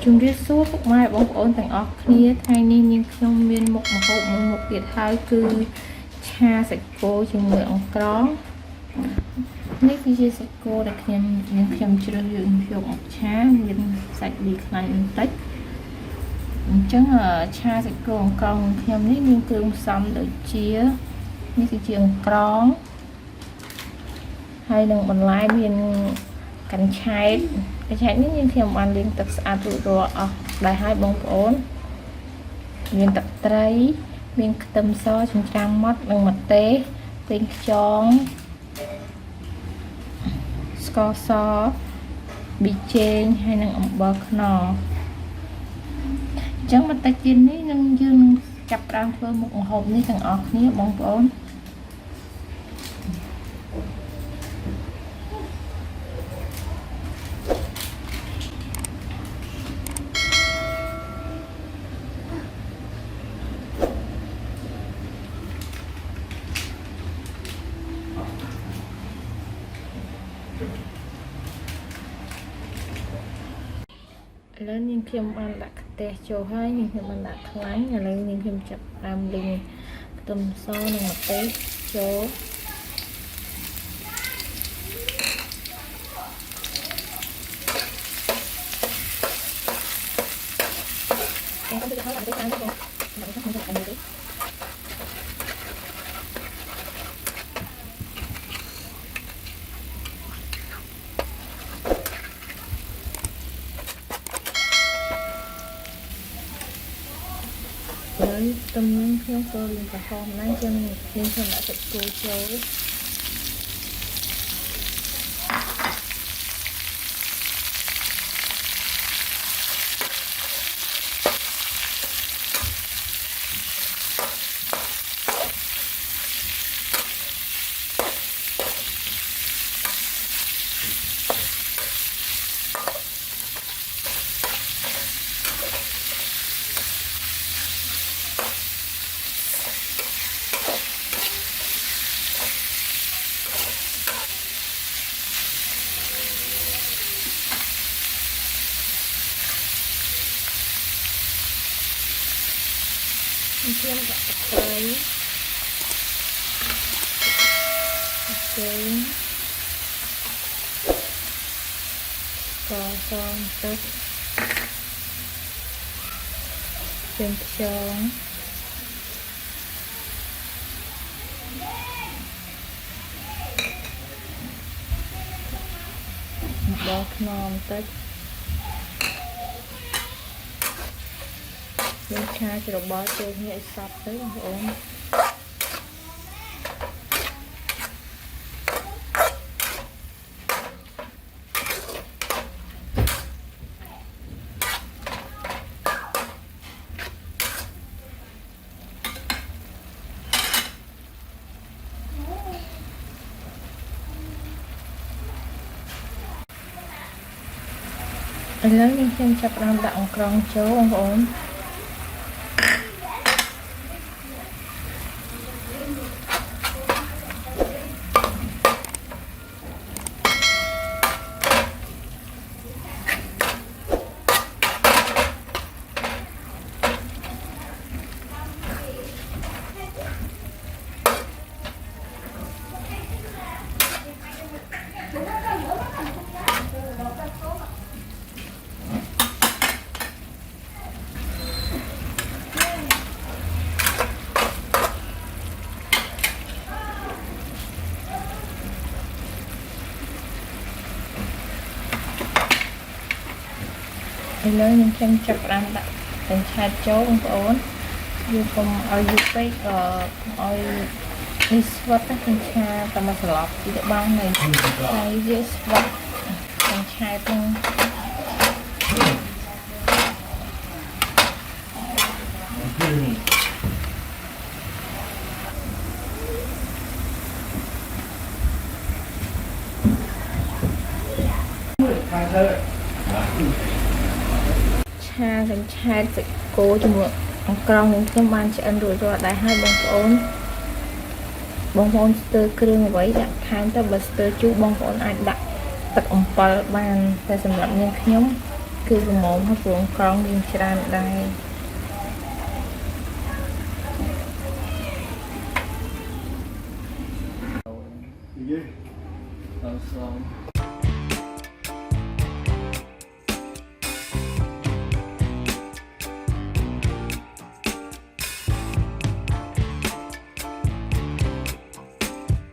ជំរាបសួរពុកម៉ែបងប្អូនទាំងអស់គ្នាថ្ងៃនេះនាងខ្ញុំមានមុខម្ហូបមួយមុខទៀតហើយគឺឆាសាច់គោជាមួយអង្ក្រងនេះគឺជាសាច់គោដែលខ្ញុំជ្រើសយកមកឆាមានសាច់លីខ្លាញ់បន្តិចអញ្ចឹងឆាសាច់គោអង្ក្រងខ្ញុំនេះមានគ្រឿងផ្សំដូចជានេះគឺជាអង្ក្រងហើយនឹងបន្លែមានកញ្ឆែតនេះខ្ញុំបានលាងទឹកស្អាតរួចរាល់អស់ដែរហើយបងប្អូនមានទឹកត្រីមានខ្ទឹមសចិញ្ច្រាំម៉ត់និងម្ទេសប្រេងខ្យងស្ករសប៊ីចេងហើយនិងអំបិលខ្នុរអញ្ចឹងបន្តិចទៀតនេះយើងនឹងចាប់ផ្ដើមធ្វើមុខម្ហូបនេះទាំងអស់គ្នាបងប្អូនឥឡូវនាងខ្ញុំបានដាក់ខ្ទះចូលហើយនាងខ្ញុំបានដាក់ខ្លាញ់ឥឡូវនាងខ្ញុំចាប់ដើមលីងខ្ទឹមសនិងម្ទេសចូលខ្ញុំទៅហៅម្ទេសតាមទៅខ្ញុំខ្ញុំទៅអានេះហើយទំនងខ្ញុំចូលលីងក្រហមណាស់ចឹងខ្ញុំដាក់ទឹកគោចូលខ្ញុំដាក់ទឹកត្រីចេងស្ករសទឹកប្រេងខ្យងអំបិលខ្នុរបន្តិចយើងឆាច្របល់ចូលគ្នាឲ្យសព្វទៅបងប្អូនឥឡូវនេះខ្ញុំចាប់ផ្ដើមដាក់អង្ក្រងចូលបងប្អូនឥឡូវខ្ញុំចាប់ផ្ដើមដាក់កញ្ឆែតចូលបងប្អូនយើងកុំឲ្យយូរពេកក៏ឲ្យនេះស្វិតណាកញ្ឆែតតែមកស្លាប់ទីបាំងនៅហើយវាស្វិតកញ្ឆែតនឹងឆាកញ្ឆែតសាច់គោជាមួយអង្ក្រងនឹងខ្ញុំបានឆ្អិនរួចរាល់ដែរហើយបងប្អូនស្ទើរគ្រឿងអ្វីដាក់ថែមទៅបើស្ទើរជូរបងប្អូនអាចដាក់ទឹកអំពិលបានតែសម្រាប់នាងខ្ញុំ คือหมอให้ปวงกรองยิงชราได้